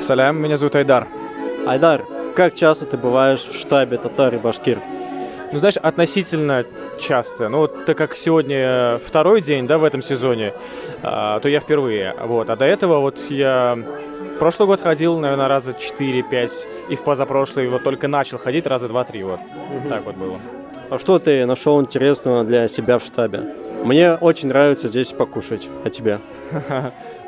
Салям, меня зовут Айдар. Айдар, как часто ты бываешь в штабе «Татар и Башкир»? Ну, знаешь, относительно часто. Ну, вот так как сегодня второй день, да, в этом сезоне, то я впервые. Вот. А до этого вот я прошлый год ходил, наверное, раза 4-5, и в позапрошлый вот только начал ходить раза 2-3, вот. Так вот было. А что ты нашел интересного для себя в штабе? Мне очень нравится здесь покушать. А тебе?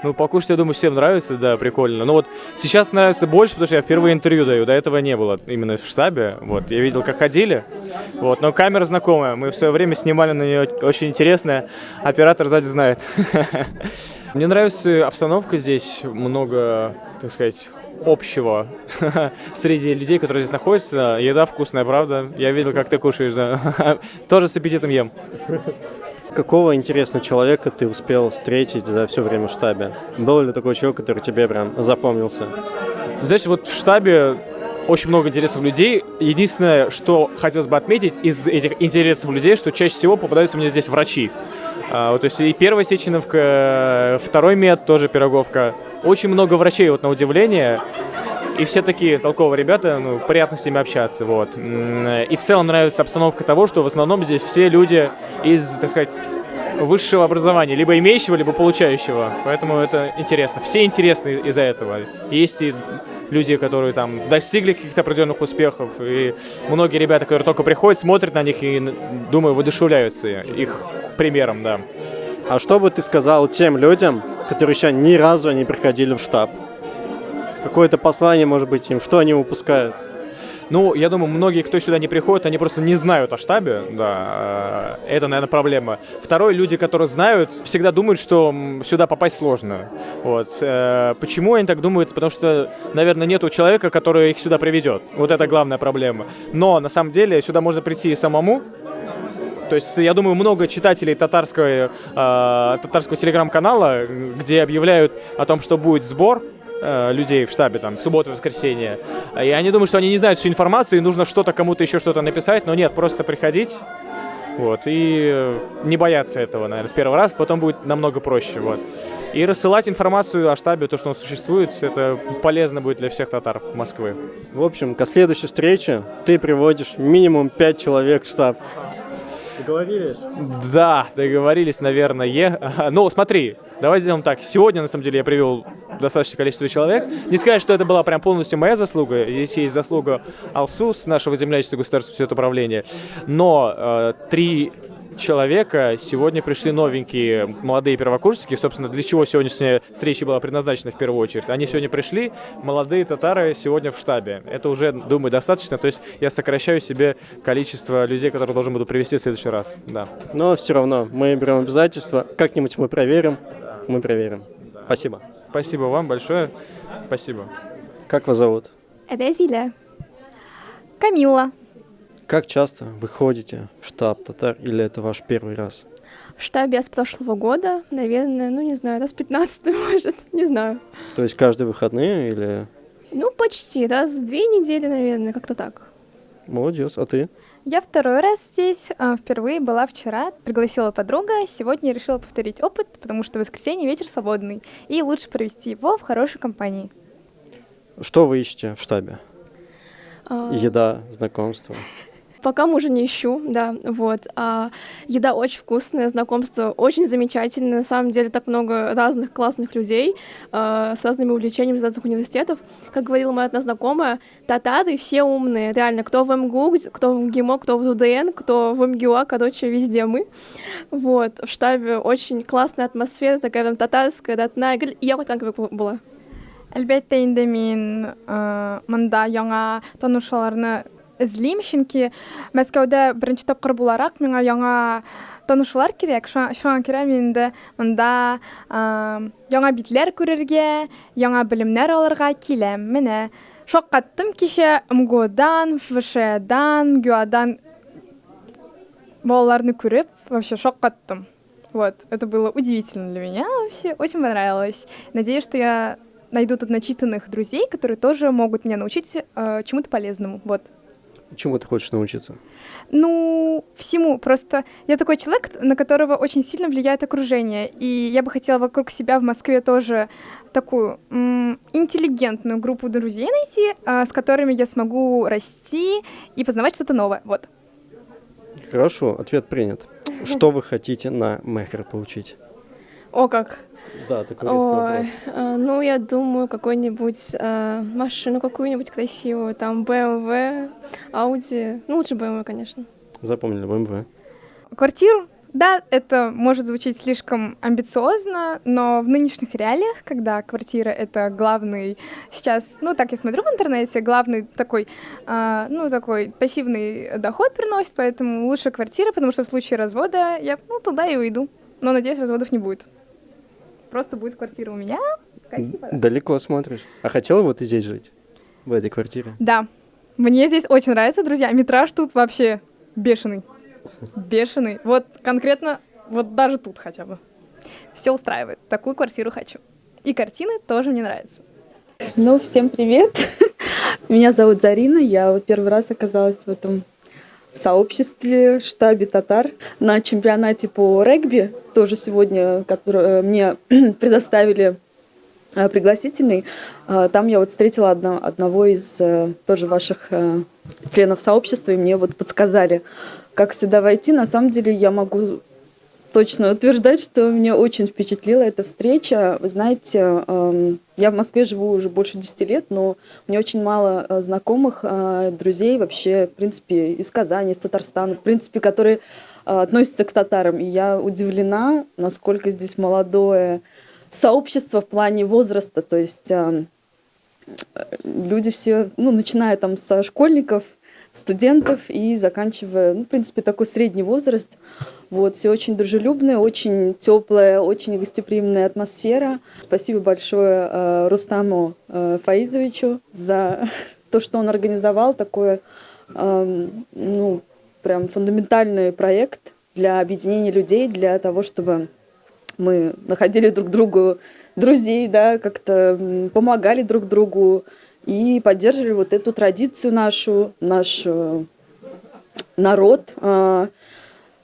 Ну, покушать, я думаю, всем нравится, да, прикольно. Но вот сейчас нравится больше, потому что я впервые интервью даю. До этого не было именно в штабе. Вот, я видел, как ходили. Вот, но камера знакомая. Мы в свое время снимали на нее очень интересная. Оператор сзади знает. Мне нравится обстановка здесь. Много, так сказать, общего среди людей, которые здесь находятся. Еда вкусная, правда. Я видел, как ты кушаешь, да. Тоже с аппетитом ем. Какого интересного человека ты успел встретить за все время в штабе? Был ли такой человек, который тебе прям запомнился? Знаешь, вот в штабе очень много интересных людей. Единственное, что хотелось бы отметить из этих интересных людей, что чаще всего попадаются мне здесь врачи. Вот, то есть и первая Сеченовка, второй мед, тоже Пироговка. Очень много врачей, вот на удивление. И все такие толковые ребята, ну, приятно с ними общаться, вот. И в целом нравится обстановка того, что в основном здесь все люди из, так сказать, высшего образования, либо имеющего, либо получающего. Поэтому это интересно. Все интересны из-за этого. Есть и люди, которые там достигли каких-то определенных успехов, и многие ребята, которые только приходят, смотрят на них и, думаю, воодушевляются их примером, да. А что бы ты сказал тем людям, которые еще ни разу не приходили в штаб? Какое-то послание, может быть, им, что они упускают? Ну, я думаю, многие, кто сюда не приходит, они просто не знают о штабе, да, это, наверное, проблема. Второе, люди, которые знают, всегда думают, что сюда попасть сложно, вот. Почему они так думают? Потому что, наверное, нету человека, который их сюда приведет, вот это главная проблема. Но, на самом деле, сюда можно прийти и самому. То есть, я думаю, много читателей татарского телеграм-канала, где объявляют о том, что будет сбор людей в штабе, там, в субботу, воскресенье. И они думают, что они не знают всю информацию, и нужно что-то кому-то еще что-то написать, но нет, просто приходить, вот, и не бояться этого, наверное, в первый раз, потом будет намного проще, вот. И рассылать информацию о штабе, то, что он существует, это полезно будет для всех татар Москвы. В общем, к следующей встрече ты приводишь минимум 5 человек в штаб. Договорились? Да, договорились, наверное. Ну, смотри, давай сделаем так. Сегодня, на самом деле, я привел достаточное количество человек. Не сказать, что это была прям полностью моя заслуга. Здесь есть заслуга Алсус, нашего землячества государственного управления. Но 3 человека сегодня пришли новенькие молодые первокурсники. Собственно, для чего сегодняшняя встреча была предназначена в первую очередь. Они сегодня пришли, молодые татары сегодня в штабе. Это уже, думаю, достаточно. То есть я сокращаю себе количество людей, которые должен буду привести в следующий раз. Да. Но все равно мы берем обязательства. Как-нибудь мы проверим. Мы проверим. Спасибо. Спасибо вам большое. Спасибо. Как вас зовут? Это Зиля. Камила. Как часто вы ходите в штаб татар или это ваш первый раз? В штабе я с прошлого года, наверное, ну не знаю, раз 15, может, не знаю. То есть каждые выходные или... Ну, почти, раз в 2 недели, наверное, как-то так. Молодец, а ты? Я второй раз здесь, впервые была вчера, пригласила подруга, сегодня решила повторить опыт, потому что в воскресенье вечер свободный, и лучше провести его в хорошей компании. Что вы ищете в штабе? Еда, знакомства? Пока мужа не ищу, да, вот. Еда очень вкусная, знакомство очень замечательное. На самом деле так много разных классных людей с разными увлечениями из разных университетов. Как говорила моя одна знакомая, татары все умные, реально. Кто в МГУ, кто в МГИМО, кто в УДН, кто в МГУА, короче, везде мы. Вот. В штабе очень классная атмосфера, такая там татарская, родная. Я хоть там была. Әлбәттә инде мин монда яңа танышуларны эзлим, чөнки Мәскәүдә беренче тапкыр буларак миңа яңа танышулар кирәк. Шуңа күрә мин инде монда яңа битләр күрергә, яңа белемнәр алырга киләм. Менә шаккаттым кичә МГУдан, ФШдан, МГУАдан балаларны күреп, вообще шаккаттым. Вот, это было удивительно для меня, вообще очень понравилось. Надеюсь, что я найду тут начитанных друзей, которые тоже могут меня научить чему-то полезному. Вот. Чему ты хочешь научиться? Ну, всему. Просто я такой человек, на которого очень сильно влияет окружение. И я бы хотела вокруг себя в Москве тоже такую интеллигентную группу друзей найти, с которыми я смогу расти и познавать что-то новое. Вот. Хорошо, ответ принят. Что вы хотите на Мехр получить? О, как! Да, такой резкий вопрос. Ну, я думаю, какую-нибудь машину какую-нибудь красивую, там BMW, Audi, ну, лучше BMW, конечно. Запомнили, БМВ. Квартиру, да, это может звучать слишком амбициозно, но в нынешних реалиях, когда квартира — это главный сейчас, ну, так я смотрю в интернете, главный такой, такой пассивный доход приносит, поэтому лучше квартира, потому что в случае развода я, туда и уйду. Но, надеюсь, разводов не будет. Просто будет квартира у меня. Далеко смотришь. А хотела бы ты здесь жить? В этой квартире? Да. Мне здесь очень нравится, друзья. Метраж тут вообще бешеный. Бешеный. Вот конкретно, вот даже тут хотя бы. Все устраивает. Такую квартиру хочу. И картины тоже мне нравятся. Ну, всем привет. Меня зовут Зарина. Я вот первый раз оказалась в этом сообществе, штабе татар на чемпионате по регби, тоже сегодня, который мне предоставили пригласительный. Там я вот встретила одного из тоже ваших членов сообщества, и мне вот подсказали, как сюда войти. На самом деле я могу точно утверждать, что меня очень впечатлила эта встреча. Вы знаете, я в Москве живу уже больше 10 лет, но у меня очень мало знакомых, друзей вообще, в принципе, из Казани, из Татарстана, в принципе, которые относятся к татарам. И я удивлена, насколько здесь молодое сообщество в плане возраста. То есть люди все, начиная там со школьников, студентов и заканчивая, в принципе, такой средний возраст. Вот, все очень дружелюбные, очень теплая, очень гостеприимная атмосфера. Спасибо большое Рустаму Фаизовичу за то, что он организовал такой, прям фундаментальный проект для объединения людей, для того, чтобы мы находили друг другу друзей, да, как-то помогали друг другу и поддерживали вот эту традицию нашу, наш народ,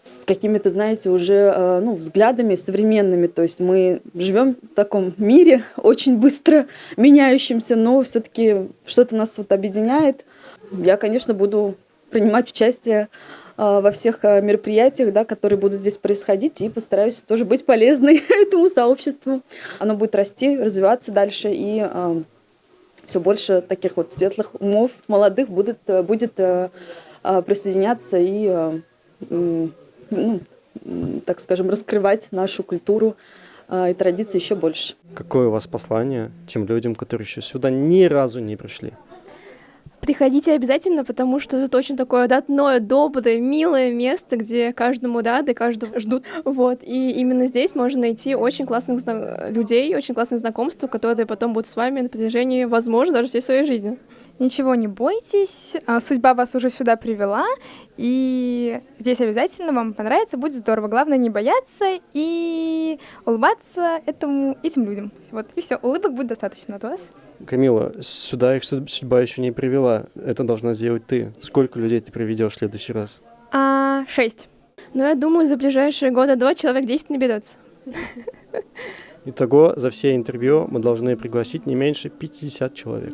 с какими-то, знаете, уже взглядами современными. То есть мы живем в таком мире очень быстро меняющемся, но все-таки что-то нас вот объединяет. Я, конечно, буду принимать участие во всех мероприятиях, да, которые будут здесь происходить, и постараюсь тоже быть полезной этому сообществу. Оно будет расти, развиваться дальше, и все больше таких вот светлых умов, молодых будет присоединяться и так скажем, раскрывать нашу культуру и традиции еще больше. Какое у вас послание тем людям, которые еще сюда ни разу не пришли? Приходите обязательно, потому что это очень такое родное, доброе, милое место, где каждому рады, каждого ждут. Вот. И именно здесь можно найти очень классных людей, очень классных знакомств, которые потом будут с вами на протяжении, возможно, даже всей своей жизни. Ничего не бойтесь, судьба вас уже сюда привела, и здесь обязательно вам понравится, будет здорово. Главное не бояться и улыбаться этим людям. Вот, и все, улыбок будет достаточно от вас. Камила, сюда их судьба еще не привела. Это должна сделать ты. Сколько людей ты приведешь в следующий раз? 6. Ну, я думаю, за ближайшие года 2 человек 10 наберется. Итого, за все интервью мы должны пригласить не меньше 50 человек.